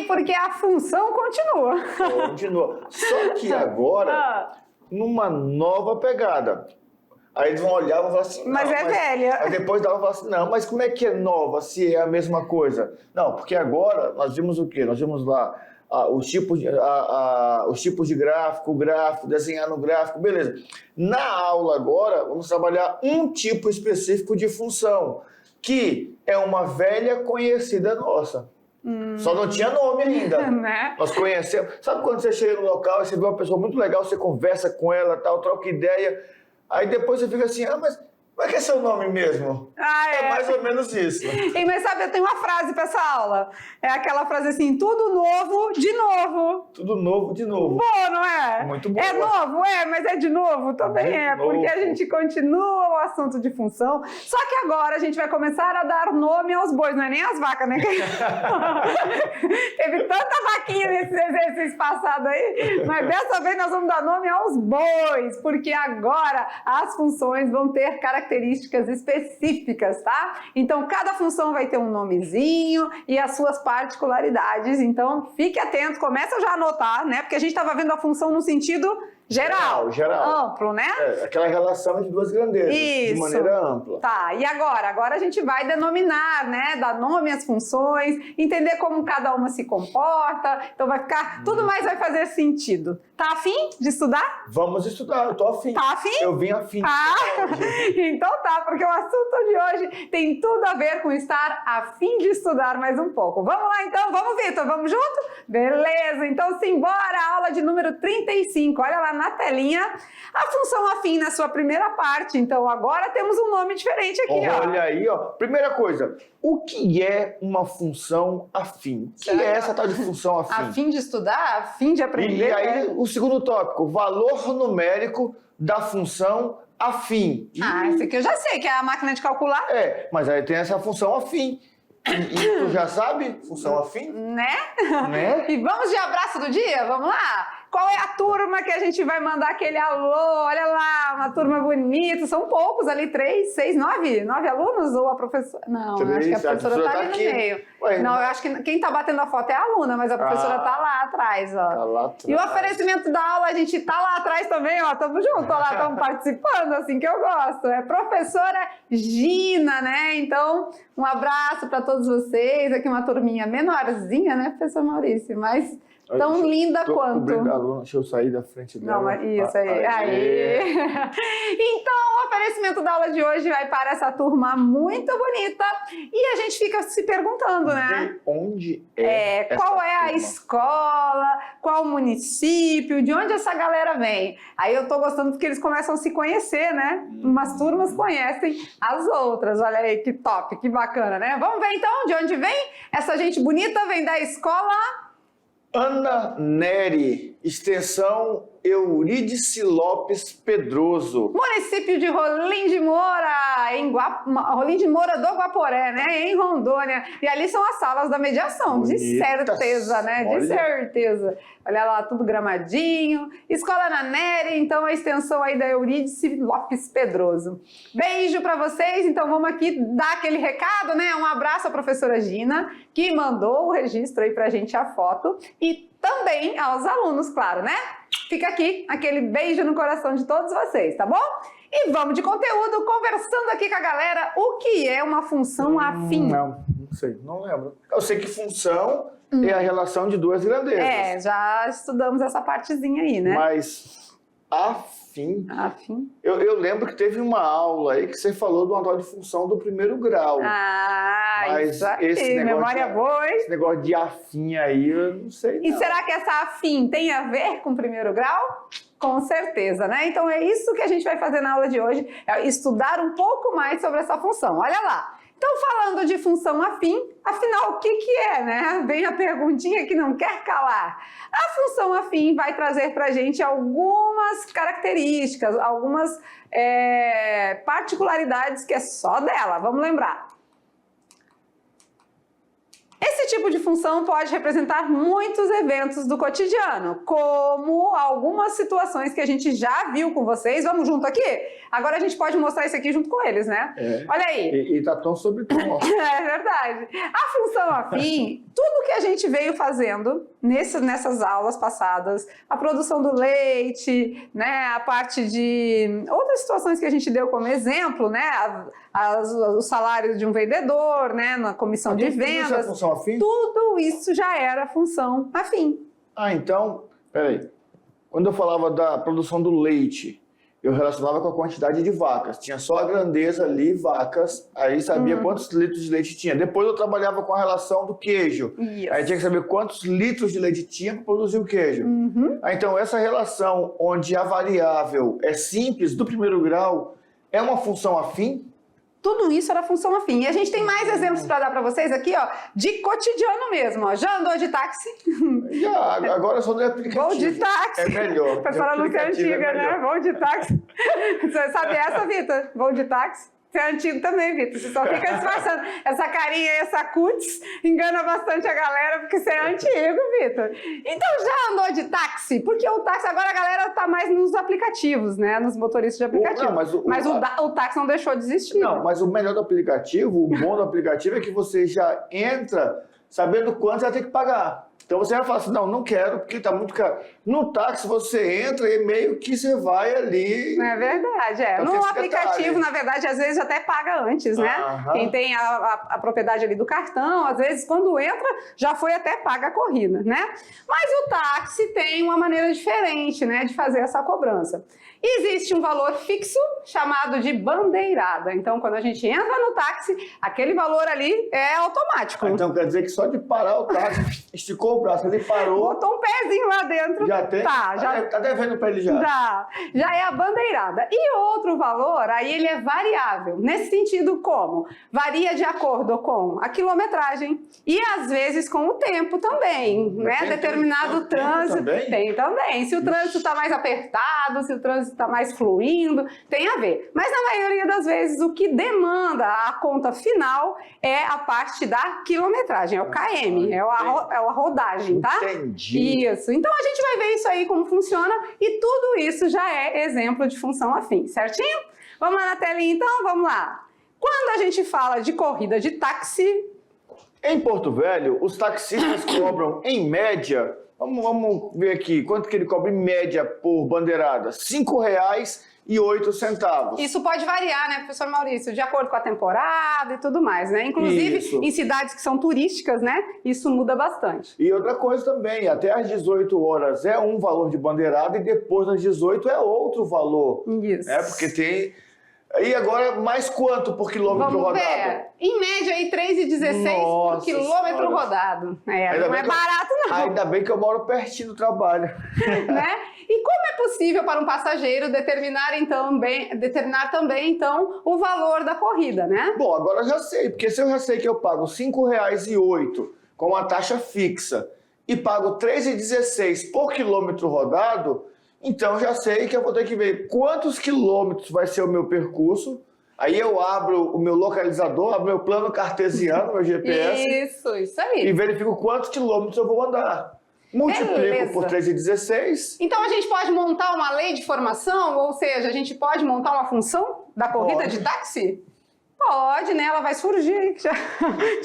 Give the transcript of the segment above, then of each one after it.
porque a função continua. Continua. Só que agora, numa nova pegada. Aí eles vão olhar e vão falar assim... Mas é velha. Aí depois ela fala assim, não, mas como é que é nova se é a mesma coisa? Não, porque agora nós vimos o quê? Nós vimos lá os tipos de gráfico, desenhar no gráfico, beleza. Na aula agora, vamos trabalhar um tipo específico de função, que é uma velha conhecida nossa. Só não tinha nome ainda. Né? Nós conhecemos. Sabe quando você chega no local e você vê uma pessoa muito legal, você conversa com ela, tal, troca ideia, aí depois você fica assim, mas como é que é seu nome mesmo? É mais ou menos isso. Mas sabe, eu tenho uma frase para essa aula. É aquela frase assim, tudo novo, de novo. Tudo novo, de novo. Boa, não é? Muito boa. É novo, mas é de novo também De novo. porque a gente continua o assunto de função. Só que agora a gente vai começar a dar nome aos bois, não é nem às vacas, né? Teve tanta vaquinha nesse exercício passado aí, mas dessa vez nós vamos dar nome aos bois, porque agora as funções vão ter características específicas, tá? Então, cada função vai ter um nomezinho e as suas particularidades. Então, fique atento, começa já a anotar, né? Porque a gente estava vendo a função no sentido geral, amplo, né? Aquela relação de duas grandezas, Isso. de maneira ampla. Tá, e agora? Agora a gente vai denominar, né? Dar nome às funções, entender como cada uma se comporta. Então vai ficar, tudo mais vai fazer sentido. Tá afim de estudar? Vamos estudar, eu tô afim. Tá afim? Eu vim afim. Então tá, porque o assunto de hoje tem tudo a ver com estar afim de estudar mais um pouco. Vamos lá então, vamos, Vitor, vamos junto? Beleza, então simbora, aula de número 35. Olha lá na telinha a função afim na sua primeira parte. Então agora temos um nome diferente aqui, ó. Olha aí, ó. Primeira coisa, o que é uma função afim? O que é essa tal de função afim? Afim de estudar, afim de aprender. E aí, o segundo tópico, valor numérico da função afim. Esse aqui eu já sei, que é a máquina de calcular. Mas aí tem essa função afim. E tu já sabe? Função afim? Né? E vamos de abraço do dia? Vamos lá? Qual é a turma que a gente vai mandar aquele alô? Olha lá, uma turma bonita. São poucos ali, 3, 6, 9 alunos? Ou a professora? Não, eu acho que a professora tá ali no meio. Não, eu acho que quem tá batendo a foto é a aluna, mas a professora tá lá atrás, ó. Tá lá atrás. E o oferecimento da aula, a gente tá lá atrás também, ó. Tamo junto, ó lá, estamos participando, assim que eu gosto. É professora Gina, né? Então, um abraço para todos vocês. Aqui uma turminha menorzinha, né, professor Maurício? Mas tão linda quanto. Aluna, deixa eu sair da frente dela. Não, mas isso aí. Aí. Então, o oferecimento da aula de hoje vai para essa turma muito bonita e a gente fica se perguntando, né? De onde é qual é a turma? escola, qual o município, de onde essa galera vem? Aí eu tô gostando porque eles começam a se conhecer, né? Umas turmas conhecem as outras. Olha aí que top, que bacana, né? Vamos ver então de onde vem essa gente bonita? Vem da escola Ana Nery, extensão Eurídice Lopes Pedroso. Município de Rolim de Moura, Rolim de Moura do Guaporé, né? Em Rondônia. E ali são as salas da mediação, Bonitas. de certeza, né? De certeza. Olha lá, tudo gramadinho. Escola Ana Nery, então a extensão aí da Eurídice Lopes Pedroso. Beijo pra vocês, então vamos aqui dar aquele recado, né? Um abraço à professora Gina, que mandou o registro aí pra gente, a foto. E também aos alunos, claro, né? Fica aqui aquele beijo no coração de todos vocês, tá bom? E vamos de conteúdo, conversando aqui com a galera, o que é uma função afim? Não sei, não lembro. Eu sei que função é a relação de duas grandezas. Já estudamos essa partezinha aí, né? Mas afim... Afim? Eu lembro que teve uma aula aí que você falou de uma tal de função do primeiro grau. Mas isso aí, esse memória boa, hein? Esse negócio de afim aí, eu não sei E não. será que essa afim tem a ver com o primeiro grau? Com certeza, né? Então é isso que a gente vai fazer na aula de hoje, é estudar um pouco mais sobre essa função. Olha lá. Então, falando de função afim, afinal, o que é, né? Vem a perguntinha que não quer calar. A função afim vai trazer para a gente algumas características, algumas particularidades que é só dela. Vamos lembrar. Esse tipo de função pode representar muitos eventos do cotidiano, como algumas situações que a gente já viu com vocês. Vamos junto aqui? Agora a gente pode mostrar isso aqui junto com eles, né? Olha aí. E tá tom sobre tom. É verdade. A função afim, tudo que a gente veio fazendo nessas aulas passadas, a produção do leite, né, a parte de outras situações que a gente deu como exemplo, né, o salário de um vendedor, né, na comissão de vendas. Tudo isso é função afim? Tudo isso já era função afim. Então, peraí. Quando eu falava da produção do leite, eu relacionava com a quantidade de vacas. Tinha só a grandeza ali, vacas, aí sabia quantos litros de leite tinha. Depois eu trabalhava com a relação do queijo. Isso. Aí tinha que saber quantos litros de leite tinha para produzir o queijo. Então, essa relação onde a variável é simples, do primeiro grau, é uma função afim? Tudo isso era função afim. E a gente tem mais exemplos para dar para vocês aqui, ó, de cotidiano mesmo. Ó. Já andou de táxi? Já, agora só de aplicativo. Vou de táxi. É melhor. Pra falar no que é antiga, né? Vou de táxi. Você sabe essa, Vitor? Vou de táxi? Você é antigo também, Vitor. Você só fica disfarçando. Essa carinha e essa cutis engana bastante a galera, porque você é antigo, Vitor. Então já andou de táxi? Porque o táxi, agora a galera tá mais nos aplicativos, né? Nos motoristas de aplicativo. Mas o táxi não deixou de existir. Não, mas o melhor do aplicativo, o bom do aplicativo é que você já entra sabendo quanto você vai ter que pagar. Então você vai falar assim, não quero, porque tá muito caro. No táxi você entra e meio que você vai ali... É verdade, é. No aplicativo, na verdade, às vezes até paga antes, né? Quem tem a propriedade ali do cartão, às vezes quando entra, já foi até paga a corrida, né? Mas o táxi tem uma maneira diferente, né, de fazer essa cobrança. Existe um valor fixo chamado de bandeirada. Então, quando a gente entra no táxi, aquele valor ali é automático. Então, quer dizer que só de parar o táxi, esticou o braço, ele parou... Botou um pezinho lá dentro. Já tem? Tá devendo pra ele já. Já é a bandeirada. E outro valor, aí ele é variável. Nesse sentido, como? Varia de acordo com a quilometragem e, às vezes, com o tempo também. Né? Determinado trânsito... Tem também. Se o trânsito está mais apertado, se o trânsito está mais fluindo, tem a ver. Mas na maioria das vezes o que demanda a conta final é a parte da quilometragem, é o KM, é a rodagem, tá? Entendi. Isso. Então a gente vai ver isso aí como funciona e tudo isso já é exemplo de função afim, certinho? Vamos lá na telinha então? Vamos lá. Quando a gente fala de corrida de táxi... Em Porto Velho, os taxistas cobram, em média... Vamos ver aqui, quanto que ele cobra em média por bandeirada? R$ 5,08. Isso pode variar, né, professor Maurício, de acordo com a temporada e tudo mais, né? Inclusive, em cidades que são turísticas, né, isso muda bastante. E outra coisa também, até às 18 horas é um valor de bandeirada e depois das 18 é outro valor. Isso. Porque tem... E agora, mais quanto por quilômetro rodado? Vamos ver. Em média, aí, 3,16 por quilômetro rodado. Não é barato, não. Ainda bem que eu moro pertinho do trabalho. Né? E como é possível para um passageiro determinar também, então, o valor da corrida, né? Bom, agora eu já sei, porque se eu já sei que eu pago R$ 5,08 com a taxa fixa e pago R$ 3,16 por quilômetro rodado... Então, já sei que eu vou ter que ver quantos quilômetros vai ser o meu percurso. Aí eu abro o meu localizador, abro meu plano cartesiano, meu GPS. Isso aí. E verifico quantos quilômetros eu vou andar. Multiplico por 3,16. Então, a gente pode montar uma lei de formação? Ou seja, a gente pode montar uma função da corrida de táxi? Pode, né? Ela vai surgir. Te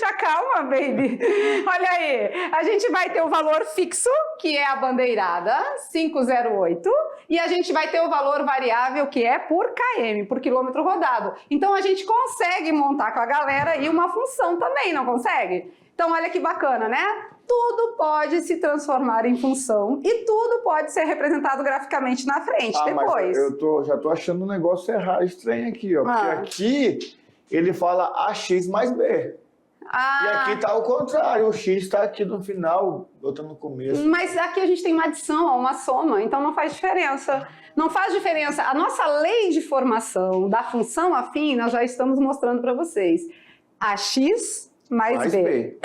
acalma, baby. Olha aí. A gente vai ter o valor fixo, que é a bandeirada, 5,08. E a gente vai ter o valor variável, que é por km, por quilômetro rodado. Então, a gente consegue montar com a galera aí uma função também, não consegue? Então, olha que bacana, né? Tudo pode se transformar em função e tudo pode ser representado graficamente na frente depois. Mas eu já tô achando um negócio errado, estranho aqui, ó. Porque aqui... ele fala AX mais B. E aqui está o contrário, o X está aqui no final, outro no começo. Mas aqui a gente tem uma adição, uma soma, então não faz diferença. Não faz diferença. A nossa lei de formação da função afim, nós já estamos mostrando para vocês. AX mais B.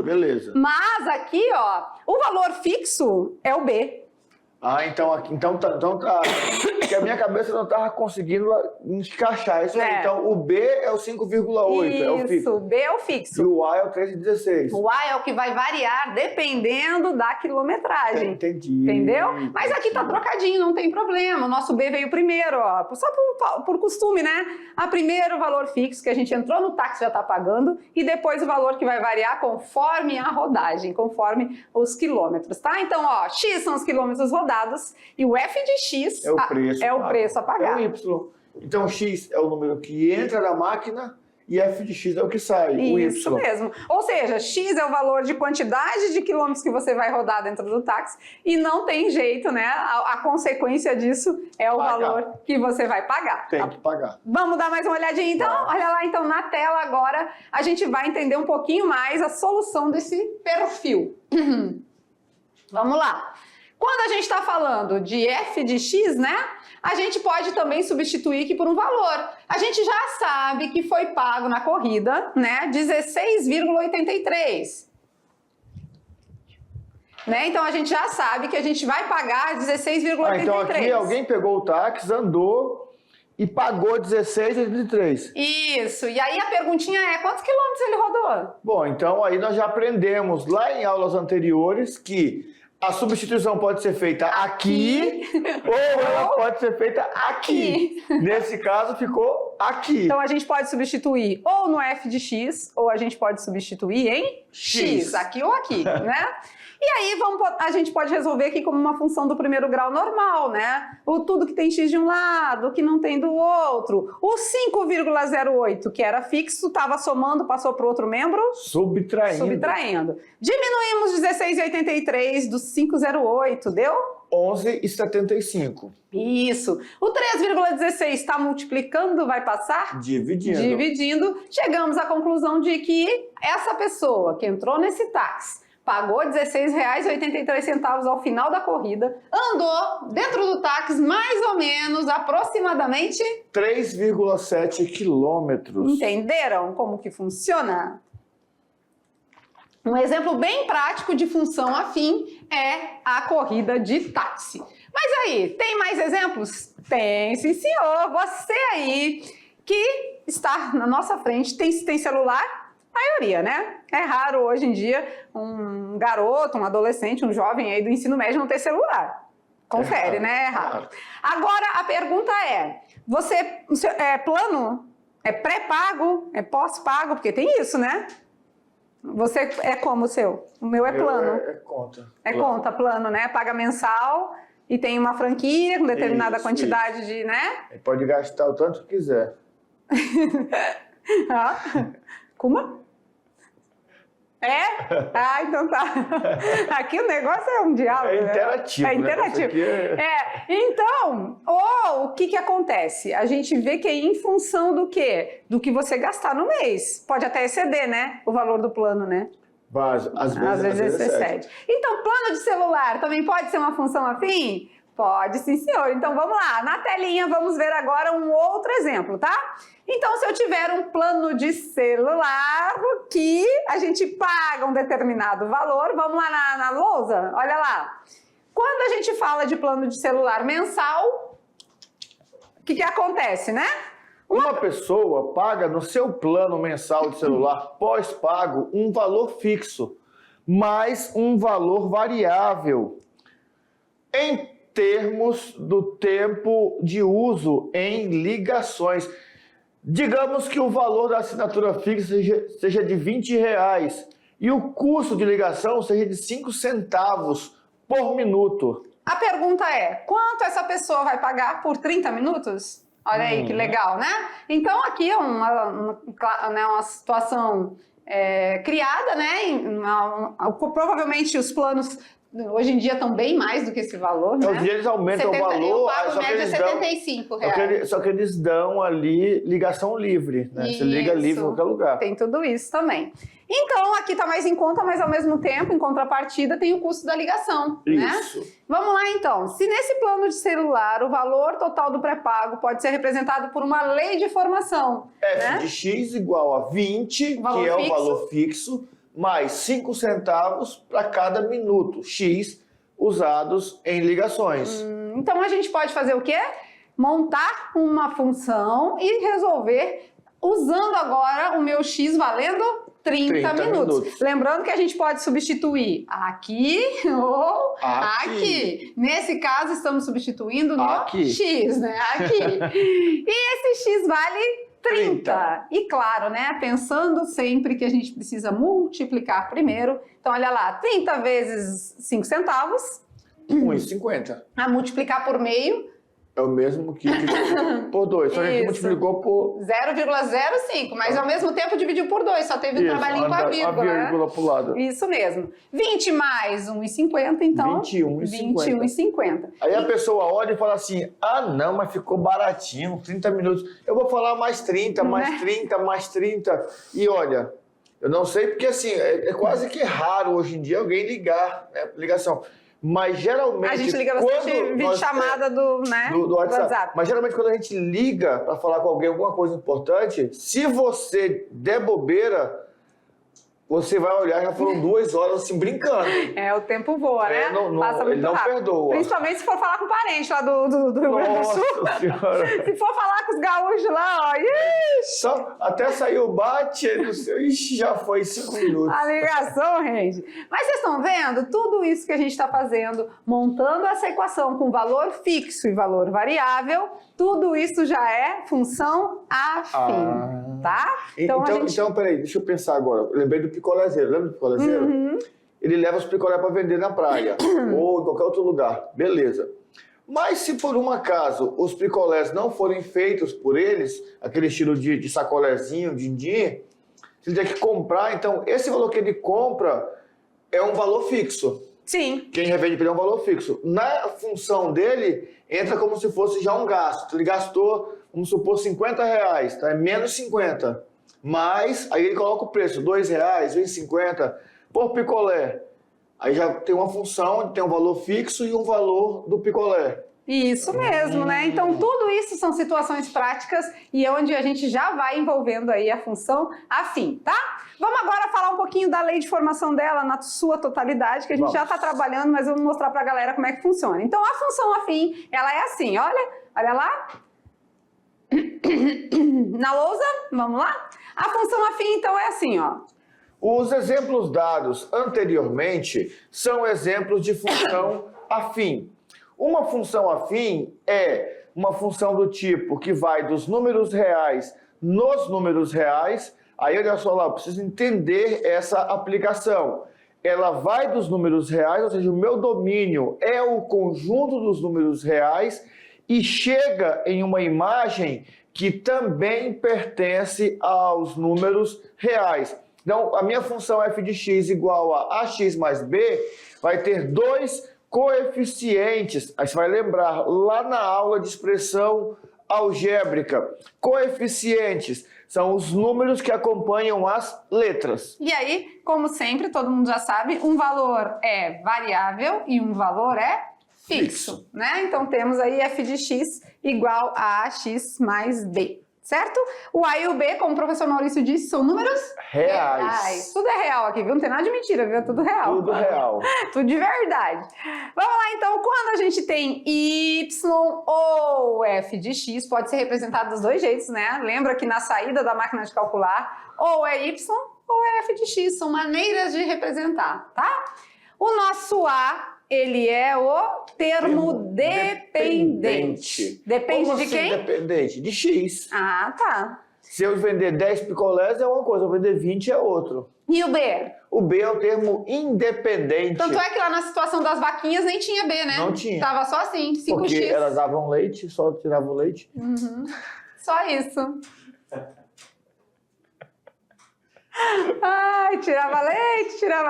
Beleza. Mas aqui, ó, o valor fixo é o B. Então tá. Porque a minha cabeça não estava conseguindo encaixar isso aí. É. Então, o B é o 5,8, é o fixo. Isso, B é o fixo. E o A é o 3,16. O A é o que vai variar dependendo da quilometragem. Entendi. Entendeu? Mas aqui tá trocadinho, não tem problema. O nosso B veio primeiro, ó. Só por costume, né? A primeiro o valor fixo que a gente entrou no táxi já tá pagando e depois o valor que vai variar conforme a rodagem, conforme os quilômetros, tá? Então, ó, X são os quilômetros rodados e o F de X é o preço, o preço a pagar. É o Y. Então, X é o número que entra na máquina e F de X é o que sai, o Y. Isso mesmo. Ou seja, X é o valor de quantidade de quilômetros que você vai rodar dentro do táxi e não tem jeito, né? A consequência disso é o valor que você vai pagar. Tem que pagar. Vamos dar mais uma olhadinha então? Olha lá então na tela agora, a gente vai entender um pouquinho mais a solução desse perfil. Vamos lá. Quando a gente está falando de F de X, né? A gente pode também substituir aqui por um valor. A gente já sabe que foi pago na corrida, né? 16,83. Né? Então a gente já sabe que a gente vai pagar 16,83. Então aqui alguém pegou o táxi, andou e pagou 16,83. Isso. E aí a perguntinha é, quantos quilômetros ele rodou? Bom, então aí nós já aprendemos lá em aulas anteriores que a substituição pode ser feita aqui ou ela pode ser feita aqui. Nesse caso, ficou aqui. Então, a gente pode substituir ou no F de X, ou a gente pode substituir em X, aqui ou aqui, né? E aí, a gente pode resolver aqui como uma função do primeiro grau normal, né? Tudo que tem X de um lado, o que não tem do outro. O 5,08, que era fixo, estava somando, passou para o outro membro? Subtraindo. Diminuímos 16,83 do 5,08, deu? 11,75. Isso. O 3,16 está multiplicando, vai passar? Dividindo. Chegamos à conclusão de que essa pessoa que entrou nesse táxi pagou R$ 16,83 ao final da corrida, andou dentro do táxi mais ou menos, aproximadamente... 3,7 quilômetros. Entenderam como que funciona? Um exemplo bem prático de função afim é a corrida de táxi. Mas aí, tem mais exemplos? Tem, sim senhor. Você aí que está na nossa frente, tem celular? Maioria, né? É raro hoje em dia um garoto, um adolescente, um jovem aí do ensino médio não ter celular. Confere, né? É raro. Agora, a pergunta é, você é plano? É pré-pago? É pós-pago? Porque tem isso, né? Você é como o seu? O meu é plano. É conta. É conta, plano, né? Paga mensal e tem uma franquia com determinada quantidade de, né? Pode gastar o tanto que quiser. Como? É? Então tá. Aqui o negócio é um diálogo. É interativo. É interativo. Então, o que acontece? A gente vê que é em função do quê? Do que você gastar no mês. Pode até exceder, né? O valor do plano, né? Às vezes excede. Então, plano de celular também pode ser uma função afim? Pode, sim, senhor. Então, vamos lá. Na telinha, vamos ver agora um outro exemplo, tá? Então, se eu tiver um plano de celular que a gente paga um determinado valor, vamos lá na lousa? Olha lá. Quando a gente fala de plano de celular mensal, o que acontece, né? Uma pessoa paga no seu plano mensal de celular pós-pago um valor fixo, mais um valor variável. Em termos do tempo de uso em ligações. Digamos que o valor da assinatura fixa seja de R$20 e o custo de ligação seja de 5 centavos por minuto. A pergunta é, quanto essa pessoa vai pagar por 30 minutos? Olha aí que legal, né? Então aqui é uma situação criada, né? Provavelmente os planos hoje em dia estão bem mais do que esse valor, né? Hoje em dia eles aumentam o valor. Eu pago média R$75. Só que eles dão ali ligação livre, né? Você liga livre em qualquer lugar. Tem tudo isso também. Então, aqui está mais em conta, mas ao mesmo tempo, em contrapartida, tem o custo da ligação, isso. Né? Vamos lá, então. Se nesse plano de celular, o valor total do pré-pago pode ser representado por uma lei de formação. F de X igual a 20, que é o valor fixo, mais 5 centavos para cada minuto. X usados em ligações. Então a gente pode fazer o quê? Montar uma função e resolver usando agora o meu x valendo 30 minutos. Lembrando que a gente pode substituir aqui ou aqui. Nesse caso, estamos substituindo no x, né? Aqui. E esse x vale 30. E claro, né? Pensando sempre que a gente precisa multiplicar primeiro. Então, olha lá, 30 vezes 5 centavos. 1,50. A multiplicar por meio. É o mesmo que por 2. Só a gente multiplicou por 0,05, mas ao mesmo tempo dividiu por 2, só teve um trabalhinho com a vírgula. A vírgula pro lado. Isso mesmo. 20 mais 1,50, então 21,50. Aí a pessoa olha e fala assim, ah não, mas ficou baratinho, 30 minutos. Eu vou falar mais 30, mais 30, mais 30. E olha, eu não sei porque assim, é quase que raro hoje em dia alguém ligar, né, ligação. Mas geralmente... A gente liga bastante videochamada do WhatsApp. Mas geralmente quando a gente liga para falar com alguém alguma coisa importante, se você der bobeira, você vai olhar, já foram 2 horas assim, brincando. O tempo voa, né? Passa muito ele não rápido. Perdoa. Principalmente se for falar com parente lá do Rio Grande do Sul. Senhora. Se for falar com os gaúchos lá, ó. Só até sair o bate, já foi 5 minutos. A ligação rende. Mas vocês estão vendo? Tudo isso que a gente está fazendo, montando essa equação com valor fixo e valor variável, tudo isso já é função afim, tá? Então, peraí, deixa eu pensar agora. Eu lembrei do picolézeiro. Lembra do picolézeiro? Ele leva os picolés para vender na praia ou em qualquer outro lugar. Beleza. Mas se por um acaso os picolés não forem feitos por eles, aquele estilo de sacolézinho, din-din, ele tem que comprar. Então, esse valor que ele compra é um valor fixo. Sim. Quem revende para ele é um valor fixo. Na função dele, entra como se fosse já um gasto. Ele gastou, vamos supor, R$50, tá? É menos 50. Mas, aí ele coloca o preço, R$2, R$1,50 por picolé. Aí já tem uma função, tem um valor fixo e um valor do picolé. Isso mesmo, né? Então, tudo isso são situações práticas e é onde a gente já vai envolvendo aí a função afim, tá? Vamos agora falar um pouquinho da lei de formação dela na sua totalidade, que a gente já está trabalhando, mas eu vou mostrar para a galera como é que funciona. Então, a função afim, ela é assim, olha lá. Na lousa, vamos lá? A função afim, então, é assim, ó. Os exemplos dados anteriormente são exemplos de função afim. Uma função afim é uma função do tipo que vai dos números reais nos números reais. Aí, olha só lá, eu preciso entender essa aplicação. Ela vai dos números reais, ou seja, o meu domínio é o conjunto dos números reais e chega em uma imagem que também pertence aos números reais. Então, a minha função f de x igual a ax mais b vai ter 2 coeficientes. Aí você vai lembrar lá na aula de expressão algébrica. Coeficientes são os números que acompanham as letras. E aí, como sempre, todo mundo já sabe, um valor é variável e um valor é fixo, né? Então temos aí f de x igual a ax mais b. Certo? O A e o B, como o professor Maurício disse, são números reais. Tudo é real aqui, viu? Não tem nada de mentira, viu? É tudo real. Tudo real. Tudo de verdade. Vamos lá, então. Quando a gente tem y ou f de x, pode ser representado dos dois jeitos, né? Lembra que na saída da máquina de calcular, ou é y ou é f de x. São maneiras de representar, tá? O nosso A... ele é o termo dependente. Depende Como de assim, quem? Dependente de x. Ah, tá. Se eu vender 10 picolés é uma coisa, se eu vender 20 é outro. E o B? O B é o termo independente. Tanto é que lá na situação das vaquinhas nem tinha B, né? Não tinha. Tava só assim, 5x. Porque elas davam leite, só tiravam o leite. Só isso. Ai, tirava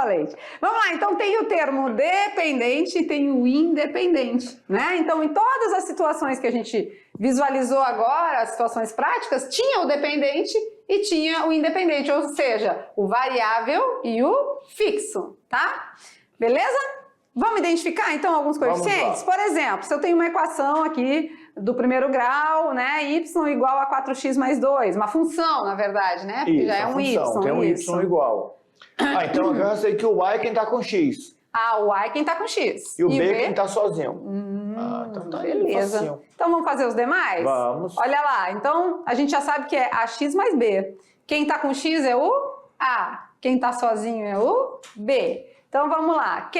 leite. Vamos lá, então tem o termo dependente e tem o independente, né? Então, em todas as situações que a gente visualizou agora, as situações práticas, tinha o dependente e tinha o independente, ou seja, o variável e o fixo, tá? Beleza? Vamos identificar, então, alguns coeficientes? Por exemplo, se eu tenho uma equação aqui do primeiro grau, né, y igual a 4x mais 2, uma função, na verdade, né, porque isso, já é um função, y. Tem um y igual. Então eu já sei que o y é quem está com x. Ah, o A é quem está com X. E o B é quem está sozinho. Então tá beleza. Facinho. Então vamos fazer os demais? Vamos. Olha lá, então a gente já sabe que é AX mais B. Quem está com X é o A. Quem está sozinho é o B. Então vamos lá.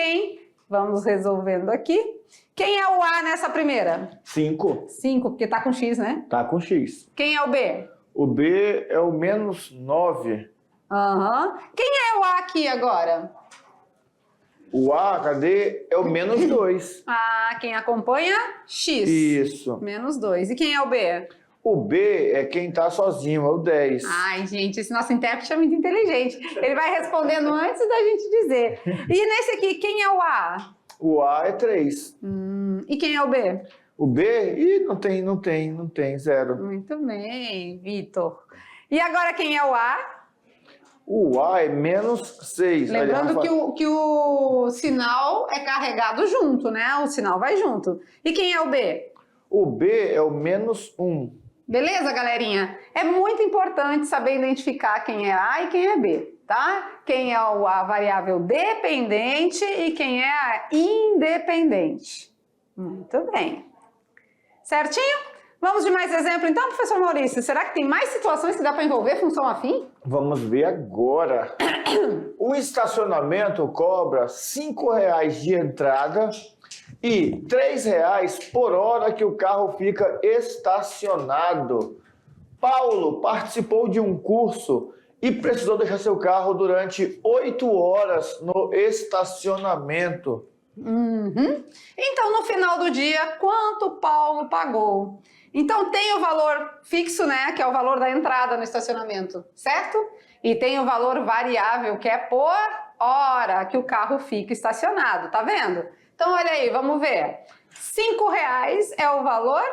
Vamos resolvendo aqui. Quem é o A nessa primeira? 5. 5, porque está com X, né? Tá com X. Quem é o B? O B é o menos 9. Quem é o A aqui agora? O A, cadê? É o menos 2. Quem acompanha? X. Isso. Menos 2. E quem é o B? O B é quem tá sozinho, é o 10. Ai, gente, esse nosso intérprete é muito inteligente. Ele vai respondendo antes da gente dizer. E nesse aqui, quem é o A? O A é 3. E quem é o B? O B, não tem, 0. Muito bem, Vitor. E agora quem é o A? O A é menos 6. Lembrando que o sinal é carregado junto, né? O sinal vai junto. E quem é o B? O B é o menos 1. Beleza, galerinha? É muito importante saber identificar quem é A e quem é B, tá? Quem é a variável dependente e quem é a independente. Muito bem. Certinho? Vamos de mais exemplo então, professor Maurício? Será que tem mais situações que dá para envolver função afim? Vamos ver agora. O estacionamento cobra R$ 5,00 de entrada e R$ 3,00 por hora que o carro fica estacionado. Paulo participou de um curso e precisou deixar seu carro durante 8 horas no estacionamento. Então, no final do dia, quanto Paulo pagou? Então, tem o valor fixo, né, que é o valor da entrada no estacionamento, certo? E tem o valor variável, que é por hora que o carro fica estacionado, tá vendo? Então, olha aí, vamos ver. R$ 5,00 é o valor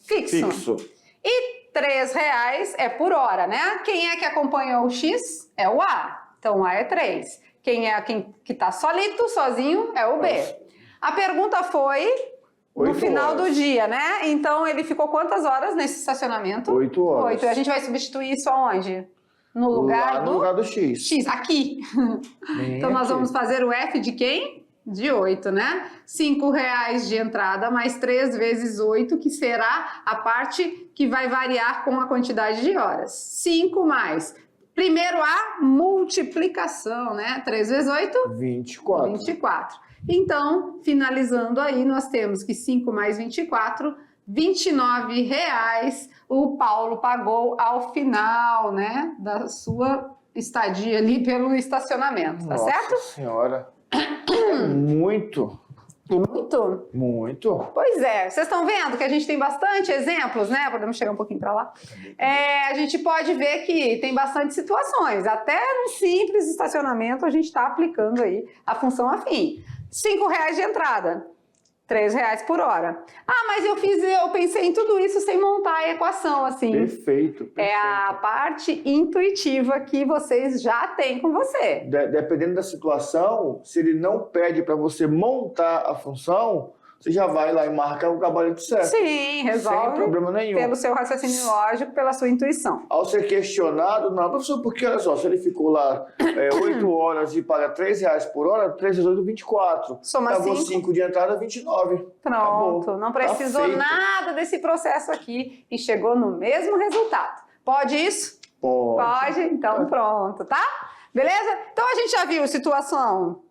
fixo. E R$ 3,00 é por hora, né? Quem é que acompanhou o X? É o A. Então, o A é 3. Quem que tá solito, sozinho, é o B. A pergunta foi no final do dia, né? Então, ele ficou quantas horas nesse estacionamento? 8 horas. 8. E a gente vai substituir isso aonde? No lugar do X. X, aqui. Então, nós vamos fazer o F de quem? De 8, né? R$ 5,00 de entrada, mais 3 vezes 8, que será a parte que vai variar com a quantidade de horas. 5 mais... Primeiro a multiplicação, né? 3 vezes 8? 24. 24. Então, finalizando aí, nós temos que 5 mais 24, R$ 29,00 o Paulo pagou ao final, né? Da sua estadia ali pelo estacionamento, tá certo? Nossa Senhora. Muito. Muito? Muito. Pois é, vocês estão vendo que a gente tem bastante exemplos, né? Podemos chegar um pouquinho para lá. A gente pode ver que tem bastante situações. Até no simples estacionamento a gente está aplicando aí a função afim. R$ 5,00 de entrada, R$ 3,00 por hora. Mas eu pensei em tudo isso sem montar a equação, assim. Perfeito. É a parte intuitiva que vocês já têm com você. Dependendo da situação, se ele não pede para você montar a função, você já vai lá e marca o gabarito certo. Sim, resolve. Sem problema nenhum. Pelo seu raciocínio lógico, pela sua intuição. Ao ser questionado, não, professor, porque olha só, se ele ficou lá 8 horas e paga R$ 3,00 por hora, 3 vezes 8, 24. Soma Pagou 5. 5 de entrada, 29. Pronto, Acabou. não precisou nada desse processo aqui e chegou no mesmo resultado. Pode isso? Pode. Então pronto, tá? Beleza? Então a gente já viu situação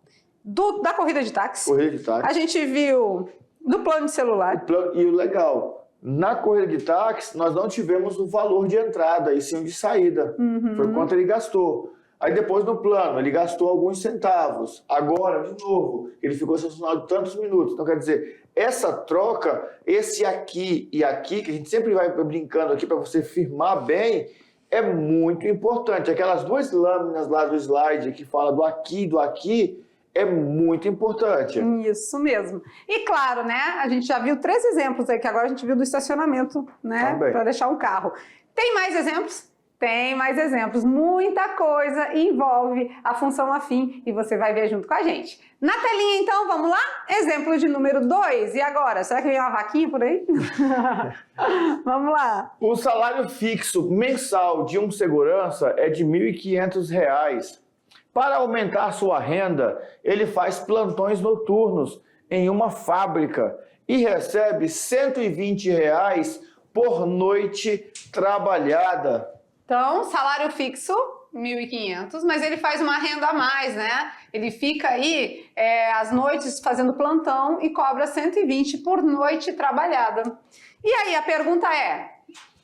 da corrida de táxi. Corrida de táxi. A gente viu do plano de celular. E o legal, na corrida de táxi, nós não tivemos o valor de entrada, e sim o de saída. Foi quanto ele gastou. Aí depois no plano, ele gastou alguns centavos. Agora, de novo, ele ficou estacionado tantos minutos. Então, quer dizer, essa troca, esse aqui e aqui, que a gente sempre vai brincando aqui para você firmar bem, é muito importante. Aquelas duas lâminas lá do slide que fala do aqui e do aqui, é muito importante. Isso mesmo. E claro, né? A gente já viu 3 exemplos aí, que agora a gente viu do estacionamento, né? Para deixar um carro. Tem mais exemplos? Tem mais exemplos. Muita coisa envolve a função afim e você vai ver junto com a gente. Na telinha, então, vamos lá? Exemplo de número 2. E agora? Será que vem uma vaquinha por aí? Vamos lá. O salário fixo mensal de um segurança é de R$ 1.500. Para aumentar sua renda, ele faz plantões noturnos em uma fábrica e recebe R$ 120 por noite trabalhada. Então, salário fixo, 1.500, mas ele faz uma renda a mais, né? Ele fica aí às noites fazendo plantão e cobra 120 por noite trabalhada. E aí a pergunta é...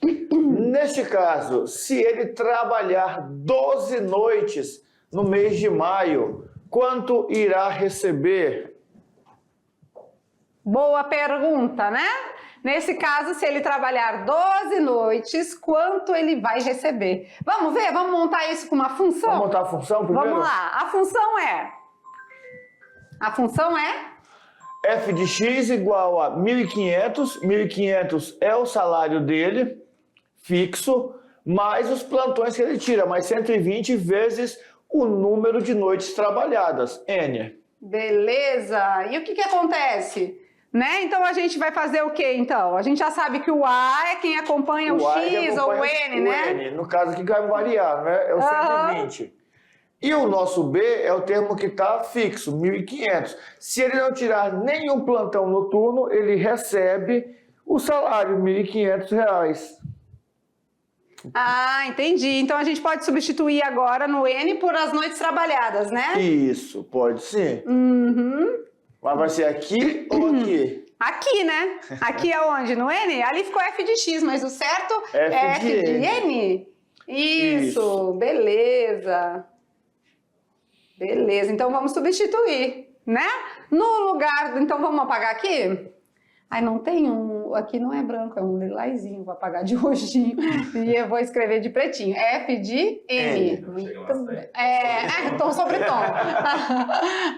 Neste caso, se ele trabalhar 12 noites no mês de maio, quanto irá receber? Boa pergunta, né? Nesse caso, se ele trabalhar 12 noites, quanto ele vai receber? Vamos ver? Vamos montar isso com uma função? Vamos montar a função primeiro? Vamos lá. A função é... F de x igual a 1.500. 1.500 é o salário dele, fixo, mais os plantões que ele tira, mais 120 vezes o número de noites trabalhadas, N. Beleza. E o que acontece? Né? Então a gente vai fazer o quê, então? A gente já sabe que o A é quem acompanha o X ou o N, né? N. No caso aqui vai variar, né? É o 120. E o nosso B é o termo que está fixo, 1.500. Se ele não tirar nenhum plantão noturno, ele recebe o salário, R$ 1.500. Ah, entendi. Então a gente pode substituir agora no N por as noites trabalhadas, né? Isso, pode sim. Uhum. Mas vai ser aqui ou aqui? Aqui, né? Aqui é onde? No N? Ali ficou F de X, mas o certo é F de N? Isso, beleza. Beleza, então vamos substituir, né? No lugar... Então vamos apagar aqui? Ai, não tem um... Aqui não é branco, é um lilazinho. Vou apagar de roxinho e eu vou escrever de pretinho. F de N. Muito bem. Tom sobre tom.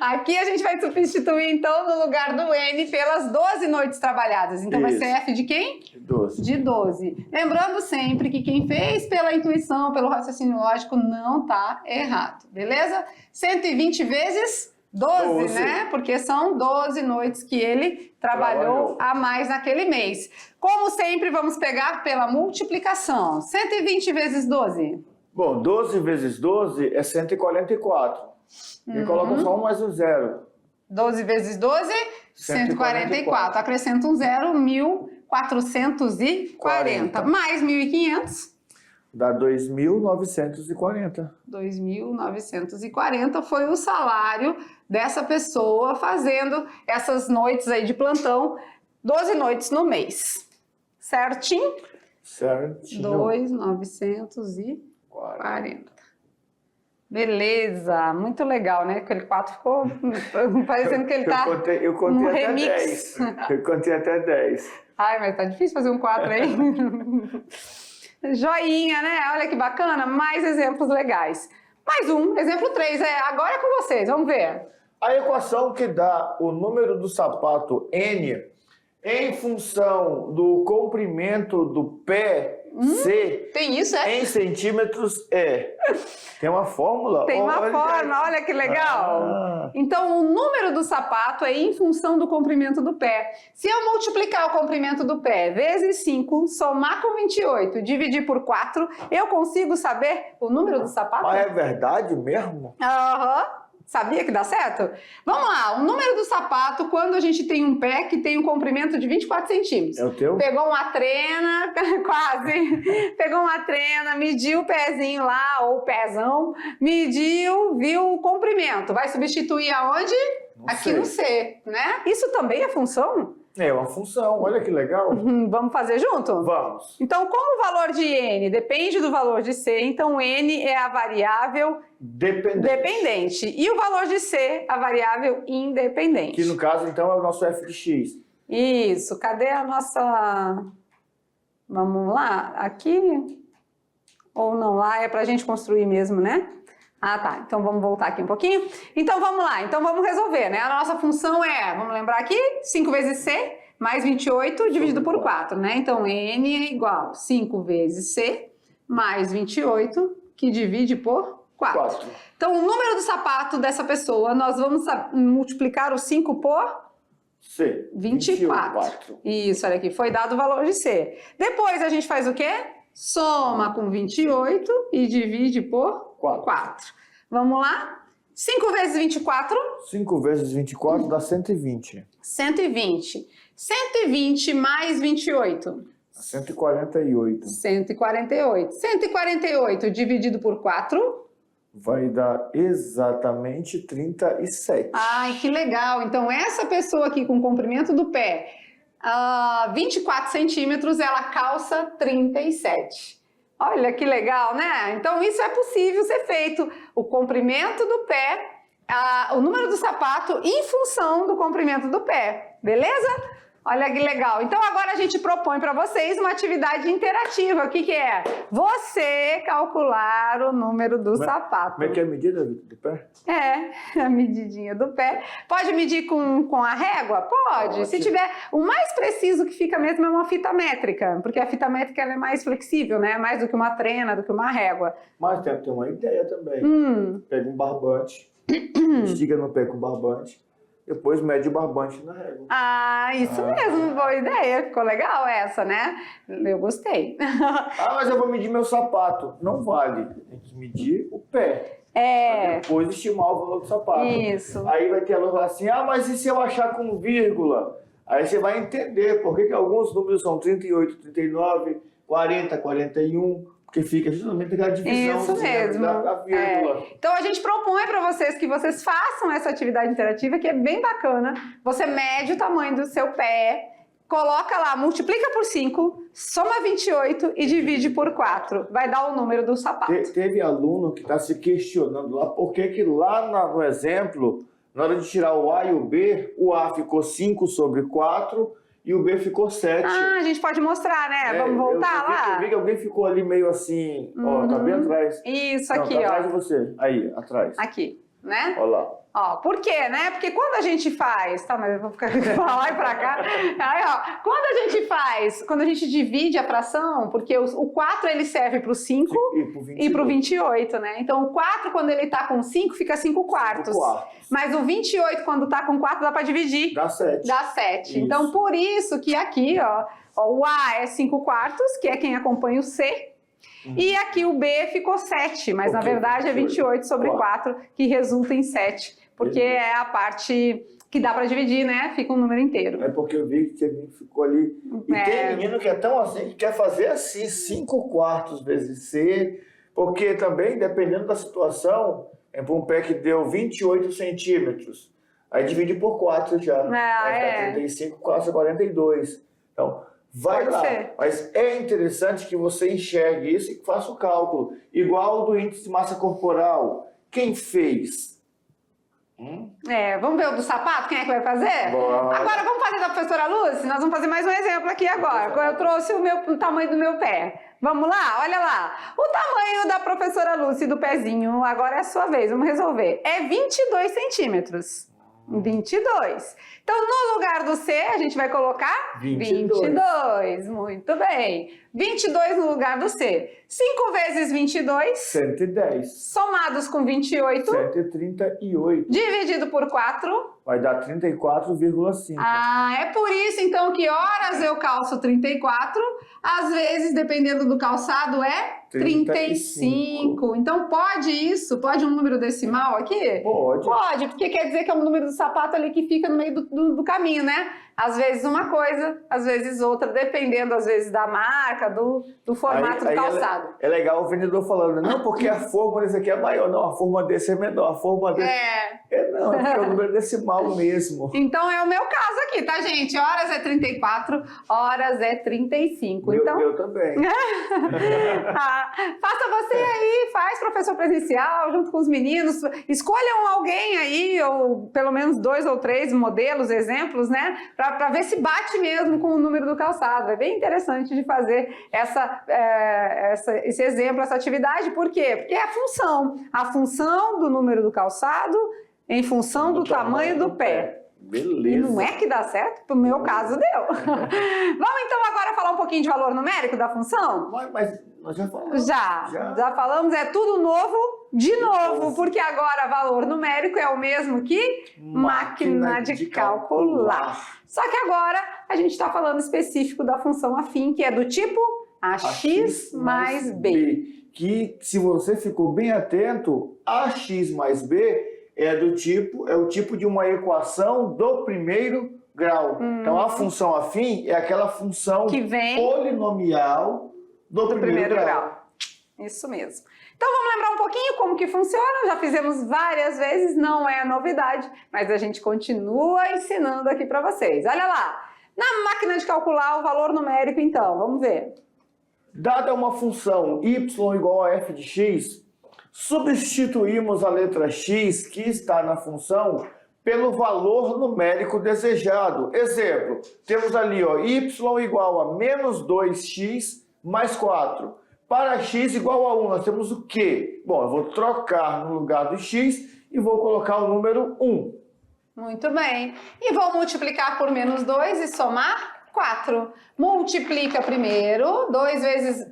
Aqui a gente vai substituir, então, no lugar do N pelas 12 noites trabalhadas. Então vai ser F de quem? 12. De 12. Lembrando sempre que quem fez pela intuição, pelo raciocínio lógico, não está errado. Beleza? 120 vezes... 12, né? Porque são 12 noites que ele trabalhou a mais naquele mês. Como sempre, vamos pegar pela multiplicação. 120 vezes 12. Bom, 12 vezes 12 é 144. E coloca só um mais um zero. 12 vezes 12, 144. Acrescenta um zero, 1.440. Mais 1.500. Dá 2.940. 2.940 foi o salário dessa pessoa fazendo essas noites aí de plantão, 12 noites no mês. Certinho? Certinho. 2.940. Beleza, muito legal, né? Aquele 4 ficou parecendo que ele tá eu contei no até remix. 10. Eu contei até 10. Ai, mas tá difícil fazer um 4 aí. Joinha, né? Olha que bacana, mais exemplos legais. Mais um, exemplo 3, agora é com vocês, vamos ver. A equação que dá o número do sapato N em função do comprimento do pé C tem isso, em centímetros Tem uma fórmula? Tem uma fórmula, olha que legal. Então, o número do sapato é em função do comprimento do pé. Se eu multiplicar o comprimento do pé vezes 5, somar com 28, dividir por 4, eu consigo saber o número do sapato? Mas é verdade mesmo? Aham. Sabia que dá certo? Vamos lá, o número do sapato quando a gente tem um pé que tem um comprimento de 24 centímetros. É o teu? Pegou uma trena, quase, pegou uma trena, mediu o pezinho lá, ou o pezão, mediu, viu o comprimento. Vai substituir aonde? Aqui no C, né? Isso também é função? É uma função, olha que legal. Vamos fazer junto? Vamos. Então, como o valor de N depende do valor de C, então N é a variável dependente. E o valor de C, a variável independente. Que no caso, então, é o nosso f de x. Isso. Cadê a nossa... Vamos lá? Aqui? Ou não? Lá é para a gente construir mesmo, né? Ah, tá. Então, vamos voltar aqui um pouquinho. Então, vamos lá. Então, vamos resolver, né? A nossa função vamos lembrar aqui, 5 vezes C mais 28 dividido por 4, né? Então, N é igual a 5 vezes C mais 28, que divide por 4. Então, o número do sapato dessa pessoa, nós vamos multiplicar o 5 por... C. 24. Isso, olha aqui. Foi dado o valor de C. Depois, a gente faz o quê? Soma com 28 e divide por 4. Vamos lá? 5 vezes 24? 5 vezes 24 dá 120. 120. 120 mais 28? 148. 148. 148 dividido por 4? Vai dar exatamente 37. Ai, que legal. Então, essa pessoa aqui com o comprimento do pé, 24 centímetros, ela calça 37. Olha que legal, né? Então, isso é possível ser feito. O comprimento do pé, o número do sapato em função do comprimento do pé. Beleza? Olha que legal. Então, agora a gente propõe para vocês uma atividade interativa. O que é? Você calcular o número do sapato. Como é que é a medida do pé? É, a medidinha do pé. Pode medir com a régua? Pode. Pode. Se tiver, o mais preciso que fica mesmo é uma fita métrica, porque a fita métrica ela é mais flexível, né? Mais do que uma trena, do que uma régua. Mas tem que ter uma ideia também. Pega um barbante, estiga no pé com o barbante, depois mede o barbante na régua. Ah, isso mesmo, boa ideia. Ficou legal essa, né? Eu gostei. Mas eu vou medir meu sapato. Não vale. Tem que medir o pé. É. Depois estimar o valor do sapato. Isso. Aí vai ter aluno assim, mas e se eu achar com vírgula? Aí você vai entender por que alguns números são 38, 39, 40, 41... Porque fica justamente aquela divisão Isso mesmo. da vírgula. Então a gente propõe para vocês que vocês façam essa atividade interativa, que é bem bacana. Você mede o tamanho do seu pé, coloca lá, multiplica por 5, soma 28 e divide por 4. Vai dar o número do sapato. Teve aluno que está se questionando lá, por que lá no exemplo, na hora de tirar o A e o B, o A ficou 5 sobre 4 e o B ficou 7. A gente pode mostrar, né? Vamos voltar lá? Eu vi que alguém ficou ali meio assim, tá bem atrás. Isso, não, aqui, tá atrás de você. Aí, atrás. Aqui, né? Olha lá. Por quê, né? Porque quando a gente faz... Tá, mas eu vou ficar pra lá e pra cá. Aí, quando a gente divide a fração, porque o 4 ele serve pro 5 e pro 28, né? Então, o 4, quando ele tá com 5, fica 5 quartos. 5 quartos. Mas o 28, quando tá com 4, dá pra dividir. Dá 7. Dá 7. Então, por isso que aqui, o A é 5 quartos, que é quem acompanha o C. E aqui o B ficou 7, mas na verdade é 28 sobre 4, que resulta em 7. Porque é a parte que dá para dividir, né? Fica um número inteiro. É porque eu vi que ficou ali. E tem menino que é tão assim, que quer fazer assim, 5 quartos vezes C, porque também, dependendo da situação, é para um pé que deu 28 centímetros, aí divide por 4 já. Vai ficar 35, quase 42. Então, vai lá. Mas é interessante que você enxergue isso e faça o cálculo. Igual do índice de massa corporal. Quem fez? Vamos ver o do sapato? Quem é que vai fazer? Boa. Agora vamos fazer da professora Lúcia? Nós vamos fazer mais um exemplo aqui agora. Eu trouxe o tamanho do meu pé. Vamos lá? Olha lá. O tamanho da professora Lúcia do pezinho, agora é a sua vez, vamos resolver. É 22 centímetros. 22. Então, no lugar do C, a gente vai colocar 22. Muito bem. 22 no lugar do C. 5 vezes 22. 110. Somados com 28. 138. Dividido por 4. Vai dar 34,5. É por isso, então, que horas eu calço 34. Às vezes, dependendo do calçado, é 35. Então, pode isso? Pode um número decimal aqui? Pode. Pode, porque quer dizer que é um número do sapato ali que fica no meio do caminho, né? Às vezes uma coisa, às vezes outra, dependendo, às vezes, da marca, do formato do calçado. É legal o vendedor falando, não, porque a forma desse aqui é maior, não, a forma desse é menor, a forma desse... Não, é porque é o número decimal mesmo. Então, é o meu caso aqui, tá, gente? Horas é 34, horas é 35. Meu também. Faça você aí, faz professor presencial, junto com os meninos. Escolham alguém aí, ou pelo menos 2 ou 3 modelos, exemplos, né? Para ver se bate mesmo com o número do calçado. É bem interessante de fazer esse exemplo, essa atividade. Por quê? Porque é a função do número do calçado em função do tamanho do pé. Beleza. E não é que dá certo? No meu caso, deu. Vamos então agora falar um pouquinho de valor numérico da função? Mas nós já falamos. Já falamos, é tudo novo, de novo, porque agora valor numérico é o mesmo que máquina de calcular. Só que agora a gente está falando específico da função afim, que é do tipo AX mais B. Que, se você ficou bem atento, AX mais B é o tipo de uma equação do primeiro grau. Então, a função afim é aquela função que vem polinomial do primeiro grau. Isso mesmo. Então vamos lembrar um pouquinho como que funciona, já fizemos várias vezes, não é novidade, mas a gente continua ensinando aqui para vocês. Olha lá, na máquina de calcular o valor numérico então, vamos ver. Dada uma função y igual a f de x, substituímos a letra x que está na função pelo valor numérico desejado. Exemplo, temos ali ó, y igual a menos 2x mais 4. Para x igual a 1, nós temos o quê? Bom, eu vou trocar no lugar do x e vou colocar o número 1. Muito bem. E vou multiplicar por menos 2 e somar 4. Multiplica primeiro,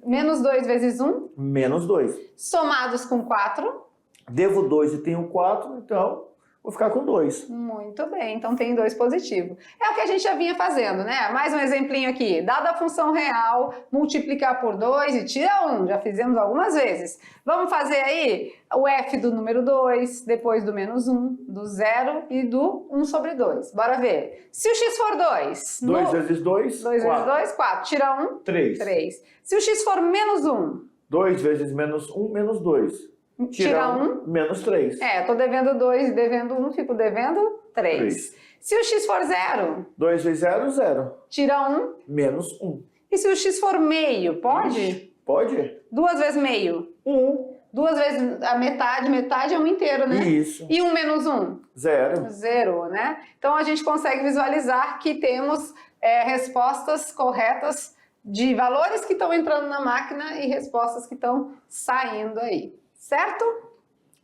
menos 2 vezes 1. Menos 2. Somados com 4. Devo 2 e tenho 4, então vou ficar com 2. Muito bem, então tem 2 positivo. É o que a gente já vinha fazendo, né? Mais um exemplinho aqui. Dada a função real, multiplicar por 2 e tira 1. Já fizemos algumas vezes. Vamos fazer aí o f do número 2, depois do menos 1, do 0 e do 1 sobre 2. Bora ver. Se o x for 2... 2 vezes 2, 2 vezes 2, 4. Tira 1, 3. 3. Se o x for menos 1... 2 vezes menos 1, menos 2. Tira 1, menos 3. tô devendo 2 e devendo 1, fico devendo 3. Se o x for 0? 2 vezes 0, 0. Tira 1. Menos 1. E se o x for meio, pode? Pode. 2 vezes meio? 1. 2 vezes a metade é 1 inteiro, né? Isso. E 1 menos 1? 0. 0, né? Então a gente consegue visualizar que temos respostas corretas de valores que estão entrando na máquina e respostas que estão saindo aí. Certo?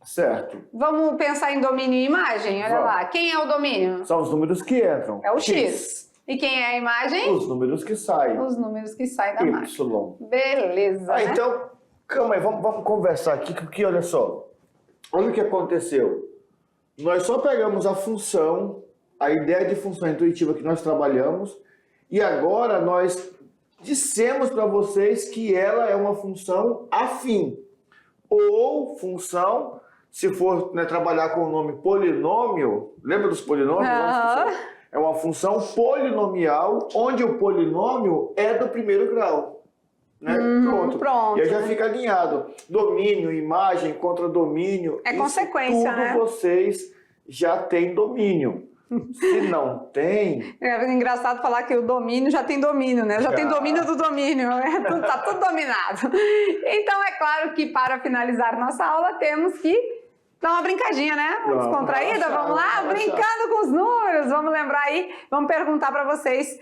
Certo. Vamos pensar em domínio e imagem? Olha lá. Quem é o domínio? São os números que entram. É o x. E quem é a imagem? Os números que saem. Os números que saem da máquina. Y. Beleza, né? Então, calma aí, vamos conversar aqui, porque olha só. Olha o que aconteceu. Nós só pegamos a função, a ideia de função intuitiva que nós trabalhamos, e agora nós dissemos para vocês que ela é uma função afim. Ou função, se for trabalhar com o nome polinômio, lembra dos polinômios? É uma função polinomial, onde o polinômio é do primeiro grau. Né? Pronto. E aí já fica alinhado. Domínio, imagem, contra domínio. É consequência, tudo né? Vocês já têm domínio. Se não tem... É engraçado falar que o domínio já tem domínio, né? Já tem domínio do domínio, tá tudo dominado. Então é claro que para finalizar nossa aula temos que dar uma brincadinha, né? Descontraída, vamos lá? Brincando com os números, vamos lembrar aí, vamos perguntar para vocês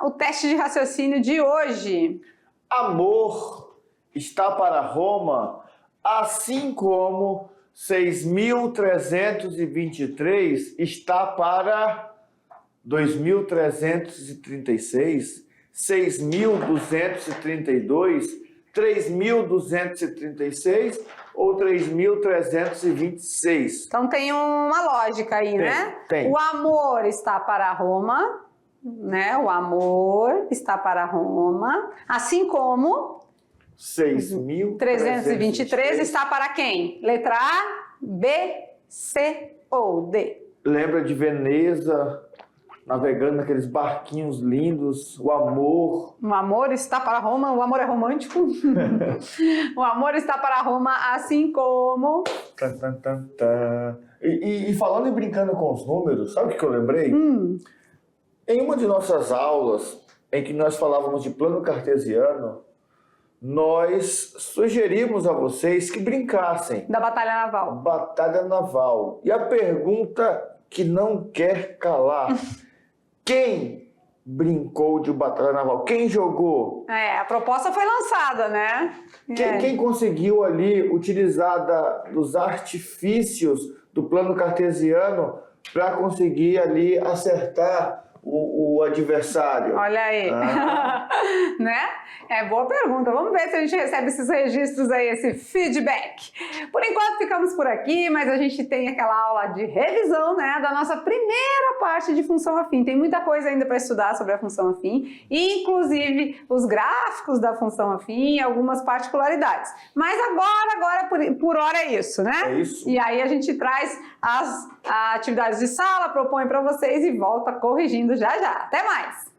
o teste de raciocínio de hoje. Amor está para Roma, assim como 6.323 está para 2.336, 6.232, 3.236 ou 3.326. Então tem uma lógica aí, né? Tem. O amor está para Roma, né? O amor está para Roma, assim como 6.323 está para quem? Letra A, B, C ou D? Lembra de Veneza, navegando naqueles barquinhos lindos, o amor. O amor está para Roma, o amor é romântico. O amor está para Roma, assim como... E falando e brincando com os números, sabe o que eu lembrei? Em uma de nossas aulas, em que nós falávamos de plano cartesiano, nós sugerimos a vocês que brincassem. Da Batalha Naval. Batalha Naval. E a pergunta que não quer calar: quem brincou de Batalha Naval? Quem jogou? A proposta foi lançada, né? Quem conseguiu ali utilizar dos artifícios do plano cartesiano para conseguir ali acertar o adversário? Olha aí. Né? É boa pergunta. Vamos ver se a gente recebe esses registros aí, esse feedback. Por enquanto ficamos por aqui, mas a gente tem aquela aula de revisão, né, da nossa primeira parte de função afim. Tem muita coisa ainda para estudar sobre a função afim, inclusive os gráficos da função afim e algumas particularidades. Mas agora por hora é isso, né? É isso. E aí a gente traz as atividades de sala, propõe para vocês e volta corrigindo já já. Até mais!